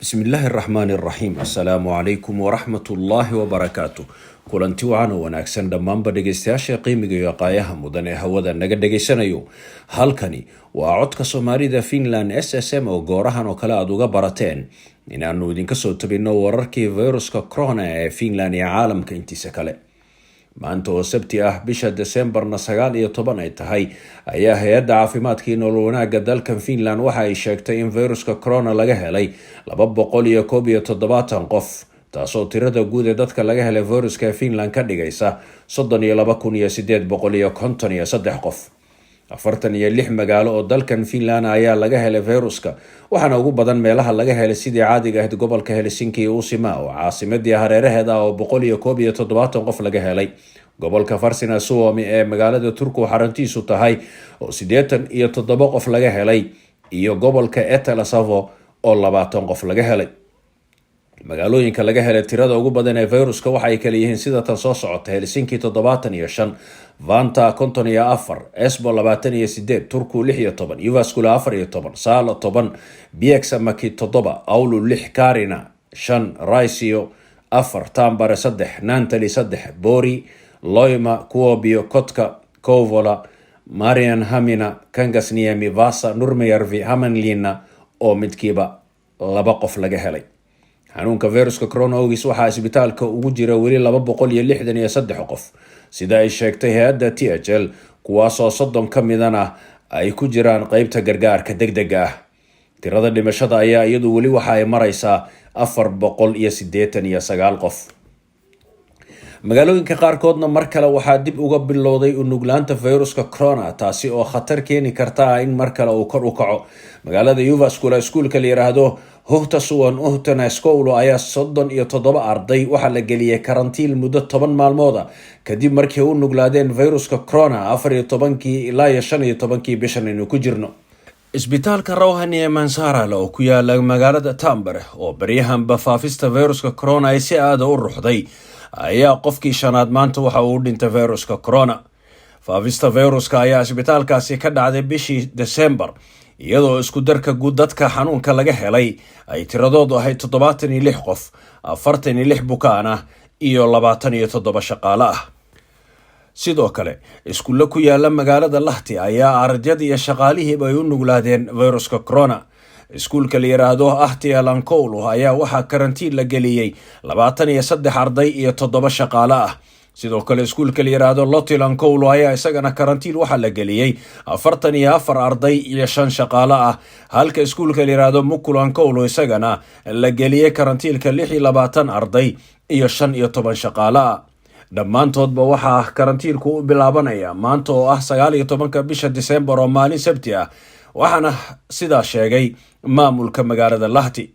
bismillaahi raxmaani raxiim assalaamu calaykum waraxmatullaahi wabarakaatu. kulanti wacan oo wanaagsan dhammaanba dhegaystayaasha qiimiga iyo qaayaha mudan ee hawada naga dhegaysanayo. halkani waa codka soomaalida Finland SSM oo goorahan oo kale aad uga barateen inaanu idinka soo tabino wararkii viruska corona ee Finland iyo caalamka intiisa kale. maanta oo sabti ah bisha Decemberna 19 ay tahay ayaa hay'adda caafimaadka iyo nolol wanaagga dalkan Finland waxa ay sheegtay in viruska corona laga helay 217 qof, taasoo tirada guud ee dadka laga helay viruska Finland ka dhigaysa 32,853 qof. 46 magaalo oo dalkan Finland ayaa laga helay viruska, waxaana ugu badan meelaha laga helay sidii caadiga ah gobolka Helsinki iyo Uusimaa oo caasimadii hareeraheeda oo 117 qof laga helay. gobolka Varsina-Suomi ee magaalada Turku xaruntiisu tahay oo 87 qof laga helay, iyo gobolka Etelä-Savo oo 20 qof laga helay. magaalooyinka laga helay tirada ugu badan ee viruska waxa ay kala yihiin sida tan soo socota: Helsinki 75, Vantaa 54, Espoo 28, Turku 16, Jyväskylä 14, Salo 10, Pieksämäki 7, Oulu 6, Kaarina 5, Raisio 4, Tampere 3, Naantali 3, Pori, Loima, Kuopio, Kotka, Kouvola, Marianhamina, Kangasniemi, Vaasa, Nurmijärvi, Hämeenlinna oo midkiiba 2 qof laga helay. xanuunka viruska corona waxaa isbitaalka ugu jira weli 263 qof, sida ay sheegtay hay'adda THL, kuwaasoo 30 ka midana ay ku jiraan qaybta gargaarka degdega ah. tirada dhimashada ayaa iyadu weli waxa ay maraysaa 489 qof. magaalooyinka qaarkoodna mar kale waxaa dib uga bilowday u nuglaanta viruska corona, taasi oo khatar keeni karta in mar kale uu kor u kaco. magaalada Jyväskylä iskuulka la yiraahdo Huhtasuon Uhtanaskoulu ayaa 37 arday waxaa la geliyay karantiin muddo 10 maalmood kadib markii uu nuglaadeen viruska corona 14 ilaa 15 bishan inuu ku jirno. isbitaalka Rouhani Mansaarala oo ku yaala magaalada Tampere oo baryahanba faafista viruska corona ay si aad u ruxday ayaa qofkii shanaad maanta waxa uu dhintay viruska corona. faafista viruska ayaa isbitaalkaasi ka dhacday bishii December, iyadoo isku darka guud dadka xanuunka laga helay ay tiradoodu ahayd 76 qof, 46 bukaan ah iyo 27 shaqaale ah. sidoo kale iskuulla ku yaala magaalada Lahti ayaa ardaydii iyo shaqaalihiiba ay u nuglaadeen viruska corona. iskuulka la yiraahdo Ahtialankoulu ayaa waxaa karantiin la geliyay 23 arday iyo 7 shaqaale ah. sidoo kale iskuulka la yiraahdo Lotilankoulu ayaa isagana karantiin waxaa la geliyay 44 arday iyo 5 shaqaale ah, halka iskuulka la yiraahdo Mukkulankoulu isagana la geliyay karantiilka 26 arday iyo 15 shaqaale ah. dhammaantoodba waxaa karantiilku u bilaabanaya maanta oo ah 19 bisha December oo maalin sabti ah, waxaana sidaa sheegay maamulka magaalada Lahti.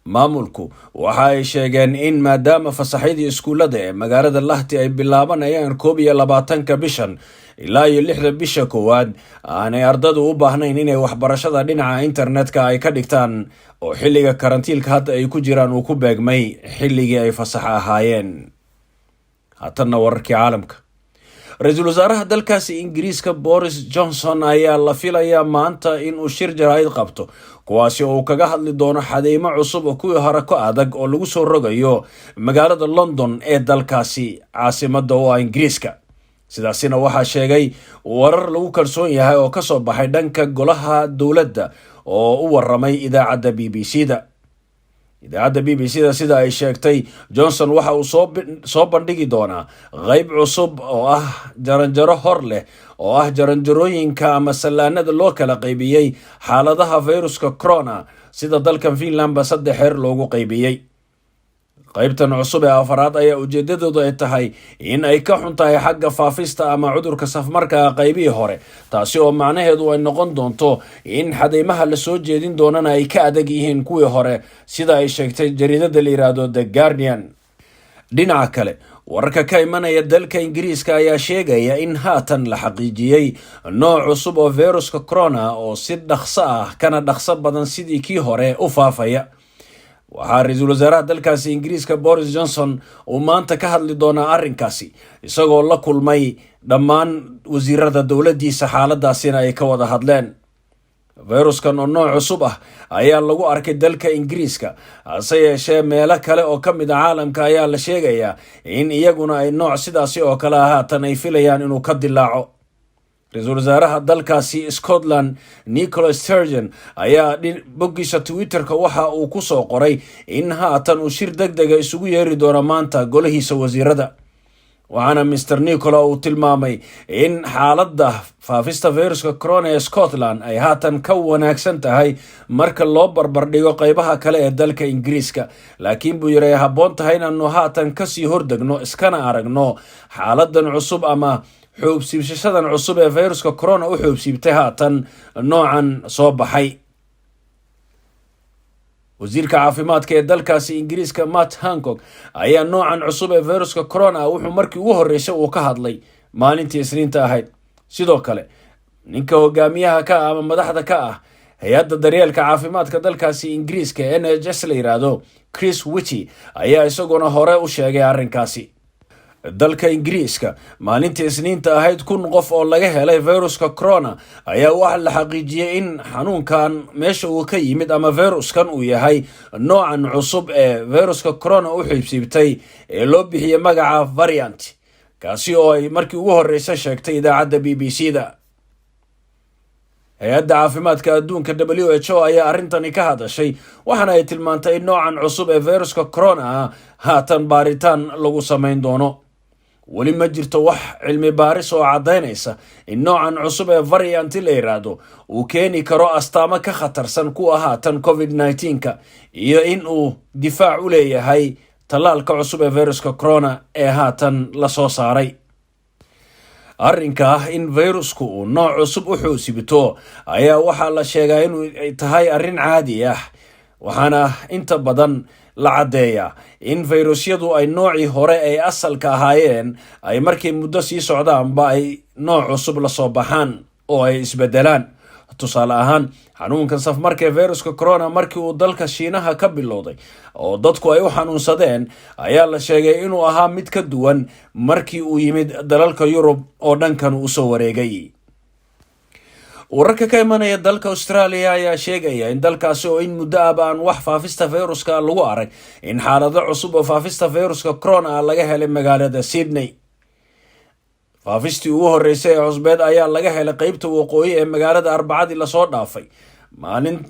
maamulku waxa ay sheegeen in maadaama fasaxyadii iskuulada ee magaalada Lahti ay bilaabanayaan 21 bishan ilaa 6 bisha koowaad, aanay ardadu u baahnayn inay waxbarashada dhinaca internetka ay ka dhigtaan, oo xilliga karantiilka hadda ay ku jiraan uu ku beegmay xilligii ay fasax ahaayeen. haatanna wararkii caalamka. ra-iisul wasaaraha dalkaasi Ingiriiska Boris Johnson ayaa la filayaa maanta in uu shir jaraa'id qabto, kuwaasi oo uu kaga hadli doono xadeymo cusub oo kuwii hore ka adag oo lagu soo rogayo magaalada London ee dalkaasi caasimadda oo Ingiriiska. sidaasina waxaa sheegay warar lagu kalsoon yahay oo ka soo baxay dhanka golaha dowladda oo u waramay idaacadda BBC-da. idaacadda BBC-da sida ay sheegtay, Johnson waxa uu soo bandhigi doonaa qayb cusub oo ah jaranjaro hor leh oo ah jaranjarooyinka ama salaanada loo kala qaybiyey xaaladaha viruska corona, sida dalkan Finland 3 heer loogu qaybiyey. qaybtan cusub ee afaraad ayaa ujeedadoodu ay tahay in ay ka xun tahay xagga faafista ama cudurka safmarka qaybihii hore, taasi oo macnaheedu ay noqon doonto in xadeymaha la soo jeedin doonana ay ka adag yihiin kuwii hore, sida ay sheegtay jariidada la yiraahdo The Guardian. dhinaca kale, wararka ka imanaya dalka Ingiriiska ayaa sheegaya in haatan la xaqiijiyay nooc cusub oo viruska corona oo si dhaqso ah kana dhaqso badan sidii kii hore u faafaya. waxaa ra-iisul wasaaraha dalkaasi Ingiriiska Boris Johnson uu maanta ka hadli doonaa arrinkaasi, isagoo la kulmay dhammaan wasiirada dowladdiisa xaaladaasina ay ka wada hadleen. fayruskan oo nooc cusub ah ayaa lagu arkay dalka Ingiriiska, hase yeeshee meelo kale oo ka mid ah caalamka ayaa la sheegayaa in iyaguna ay nooc sidaasi oo kale haatan ay filayaan inuu ka dilaaco. ra-iisul wasaaraha dalkaasi Scotland Nicola Sturgeon ayaa boggiisa Twitterka waxa uu ku soo qoray in haatan uu shir degdega isugu yeeri doono maanta golahiisa wasiirada. waxaana Mr. Nicola uu tilmaamay in xaaladda faafista fayruska corona ee Scotland ay haatan ka wanaagsan tahay marka loo barbardhigo qaybaha kale ee dalka Ingiriiska, laakiin buu yiri ay habboon tahay inaanu haatan kasii hordegno iskana aragno xaaladan cusub ama xoobsiibshadan cusub ee fayruska corona u xoobsiibtay haatan noocan soo baxay. wasiirka caafimaadka ee dalkaasi Ingiriiska Matt Hancock ayaa noocan cusub ee fayruska corona wuxuu markii ugu horeysay uu ka hadlay maalintii Isniinta ahayd. sidoo kale ninka hogaamiyaha ka ama madaxda ka ah hay'adda daryeelka caafimaadka dalkaasi Ingiriiska ee NHS la yiraahdo Chris Whitty ayaa isaguna hore u sheegay arrinkaasi. dalka Ingiriiska maalintii Isniinta ahayd 1,000 qof oo laga helay fayruska corona ayaa waxa la xaqiijiyay in xanuunkan meesha uu ka yimid ama fayruskan uu yahay noocan cusub ee fayruska corona u xiibsiibtay ee loo bixiyay magaca variant, kaasi oo ay markii ugu horeysay sheegtay idaacadda BBC-da. hay'adda caafimaadka adduunka WHO ayaa arrintani ka hadashay, waxaana ay tilmaantay in noocan cusub ee fayruska corona haatan baaritaan lagu samayn doono. weli ma jirto wax cilmi baaris oo cadaynaysa in noocan cusub ee variant la yiraahdo uu keeni karo astaamo ka khatarsan kuwa haatan COVID-19 iyo in uu difaac u leeyahay tallaalka cusub ee fayruska corona ee haatan la soo saaray. arrinka in fayrusku uu nooc cusub u xoosibto ayaa waxaa la sheegaa inuu tahay arrin caadi ah, waxaana inta badan la cadeeyaa in fayrusyadu ay noocii hore ay asalka ahaayeen ay markii muddo sii socdaanba ay nooc cusub la soo baxaan oo ay isbedelaan. tusaale ahaan xanuunkan safmarka ee fayruska corona markii uu dalka Shiinaha ka bilowday oo dadku ay u xanuunsadeen ayaa la sheegay inuu ahaa mid ka duwan markii uu yimid dalalka Yurub oo dhankan u soo wareegay. wararka ka imanaya dalka Australia ayaa sheegaya in dalkaasi oo in muddo aan wax faafista fayruska lagu arag in xaalado cusub oo faafista fayruska corona laga helay magaalada Sydney. faafistii ugu horeysay ee cusbeed ayaa laga helay qaybta waqooyi ee magaalada Arbacadii la soo dhaafay.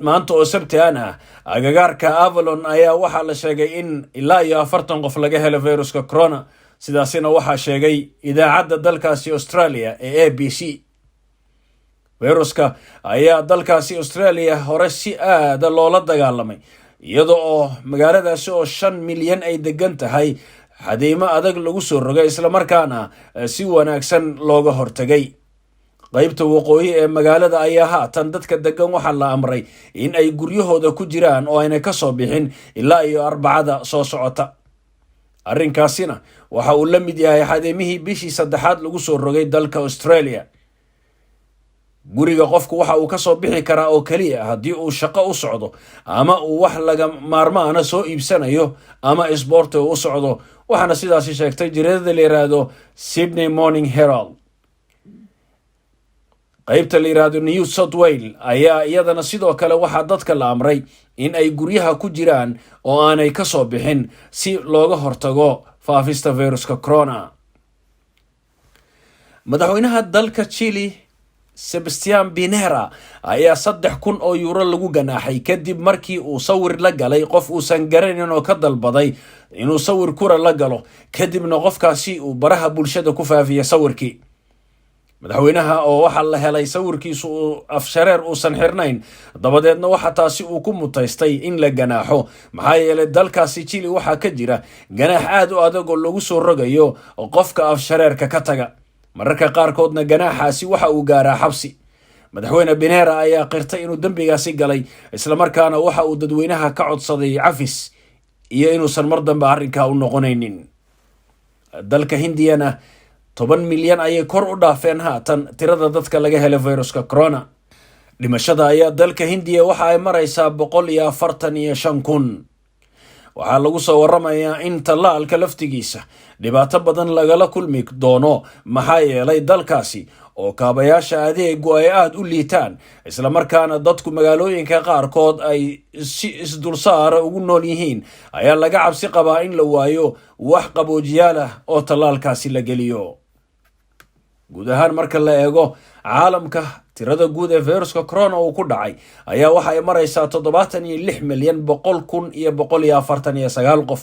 maanta oo Sabti ah agagaarka Avalon ayaa waxaa la sheegay in ilaa iyo 40 qof laga helay fayruska corona, sidaasina waxaa sheegay idaacadda dalkaasi Australia ee ABC. fayruska ayaa dalkaasi Australia hore si aad loola dagaalamay, iyadoo oo magaaladaasi oo 5 milyan ay degan tahay xadiimo adag lagu soo rogay isla markaana si wanaagsan looga hortagay. qaybta waqooyi ee magaalada ayaa haatan dadka degan waxaa la amray in ay guryahooda ku jiraan oo ayna ka soo bixin ilaa iyo Arbacada soo socota. arrinkaasina waxa uu la mid yahay xadiimihii bishii 3aad lagu soo rogay dalka Australia. guriga qofku waxa uu ka soo bixi karaa oo kaliya haddii uu shaqo u socdo ama uu wax laga maarmaana soo iibsanayo ama isboorti u socdo, waxaana sidaasi sheegtay jiradada la yiraahdo Sydney Morning Herald. qaybta la yiraahdo New South Wales ayaa iyadana sidoo kale waxaa dadka la amray in ay guryaha ku jiraan oo aanay ka soo bixin si looga hortago faafista fayruska corona. madaxweynaha dalka Chile Sebastián Pinera ayaa 3,000 oo euro lagu ganaaxay kadib markii uu sawir la galay qof uusan garanin oo ka dalbaday inuu sawir kura la galo, kadibna qofkaasi uu baraha bulshada ku faafiyay sawirkii. madaxweynaha oo waxa la helay sawirkiisu afshareer uusan xirnayn, dabadeedna waxa taasi uu ku mutaystay in la ganaaxo, maxaa yeelay dalkaasi Chile waxa ka jira ganaax aad u adag oo lagu soo rogayo qofka afshareerka ka taga. mararka qaarkoodna ganaaxaasi waxa uu gaaraa xabsi. madaxweyne Pinera ayaa qirtay inuu dambigaasi galay, isla markaana waxa uu dadweynaha ka codsaday cafis iyo inuusan mar dambe arrinka u noqonaynin. dalka Hindiyana 10 milyan ayay kor u dhaafeen haatan tirada dadka laga helay fayruska corona. dhimashada ayaa dalka Hindiya waxa ay maraysaa 145,000. waxaa lagu soo waramayaa in tallaalka laftigiisa dhibaato badan lagala kulmi doono, maxaa yeelay dalkaasi oo kaabayaasha adeegu ay aada u liitaan, islamarkaana dadku magaalooyinka qaarkood ay si isdulsaara ugu nool yihiin, ayaa laga cabsi qabaa in la waayo wax qaboojiyaal ah oo tallaalkaasi la geliyo. guud ahaan marka la eego caalamka, tirada guud ee fayruska corona uu ku dhacay ayaa waxa ay maraysaa 76,149 qof.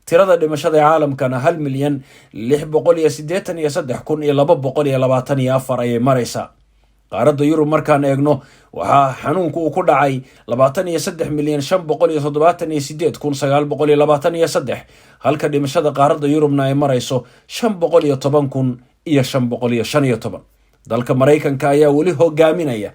tirada dhimashada ee caalamkana 1,683,224 ayay maraysaa. qaaradda Yurub markaan eegno, waxaa xanuunku uu ku dhacay 23,578,923, halka dhimashada qaaradda Yurubna ay marayso 510,515. dalka Mareykanka ayaa weli hogaaminaya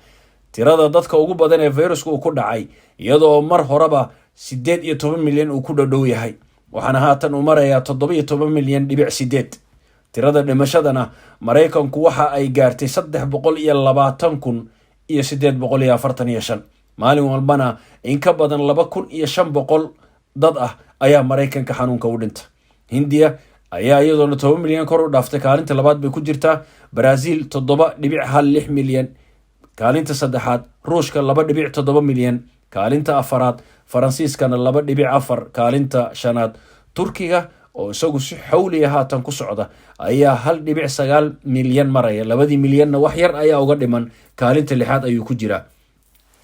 tirada dadka ugu badan ee fayrusku uu ku dhacay, iyadoo mar horeba 18 milyan uu ku dhow yahay, waxaana haatan uu marayaa 17 milyan dhibic 8. tirada dhimashadana Mareykanku waxa ay gaartay 320,845. maalin walbana in ka badan 2,500 dad ah ayaa Mareykanka xanuunka u dhinta. Hindiya ayaa iyadoona 10 milyan kor u dhaaftay, kaalinta labaad bay ku jirtaa. Brazil 7.16 milyan, kaalinta saddexaad. Ruushka 2.7 milyan, kaalinta afaraad. Faransiiskana 2.4, kaalinta shanaad. Turkiga oo isagu si xawli ah haatan ku socda ayaa 1.9 milyan maraya, 2 milyanna wax yar ayaa uga dhiman, kaalinta lixaad ayuu ku jiraa.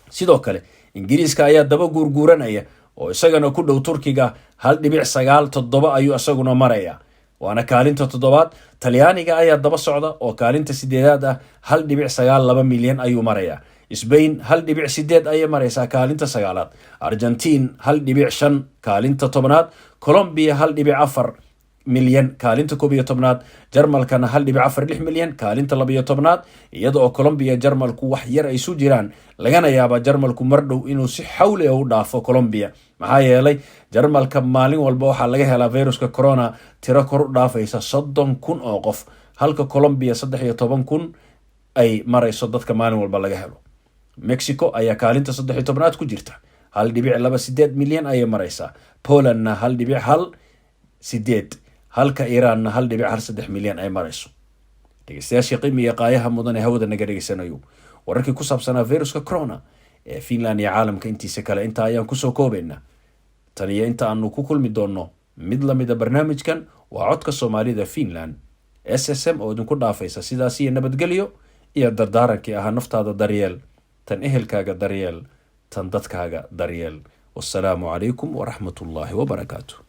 sidoo kale Ingiriiska ayaa daba guurguuranaya oo isagana ku dhow Turkiga 1.97 ayuu isaguna maraya, waana kaalinta toddobaad. Talyaaniga ayaa daba socda oo kaalinta sideedaad ah, 1.92 milyan ayuu maraya. Spain 1.8 ayay maraysaa, kaalinta sagaalaad. Argentina 1.5, kaalinta tobnaad. Colombia 1.4 milyan, kaalinta 11aad. Jarmalkana 1.46 milyan, kaalinta 12aad. iyada oo Colombia Jarmalku wax yar ay isu jiraan, lagana yaabaa Jarmalku mar dhow inuu si xawli ah u dhaafo Colombia, maxaa yeelay Jarmalka maalin walba waxaa laga helaa fayruska corona tiro kor u dhaafaysa 30,000 oo qof, halka Colombia 13,000 ay marayso dadka maalin walba laga helo. Mexico ayaa kaalinta 13aad ku jirta, 1.28 milyan ayay maraysaa. Polandna 1.18, halka Iranna 1.13 milyan ay marayso. dhegeystayaasha qiimiga qaayaha mudan ee hawada naga dhegeysanayo, wararkii ku saabsanaa fayruska corona ee Finland iyo caalamka intiisa kale inta ayaan kusoo koobaynaa. tan iyo inta aanu ku kulmi doonno mid lamida barnaamijkan, waa codka Soomaalida Finland SSM oo idinku dhaafaysa sidaas iyo nabadgelyo, iyo dardaarankii ahaa naftaada daryeel, tan ehelkaaga daryeel, tan dadkaaga daryeel. Wassalaamu calaykum waraxmatullaahi wabarakaatuh.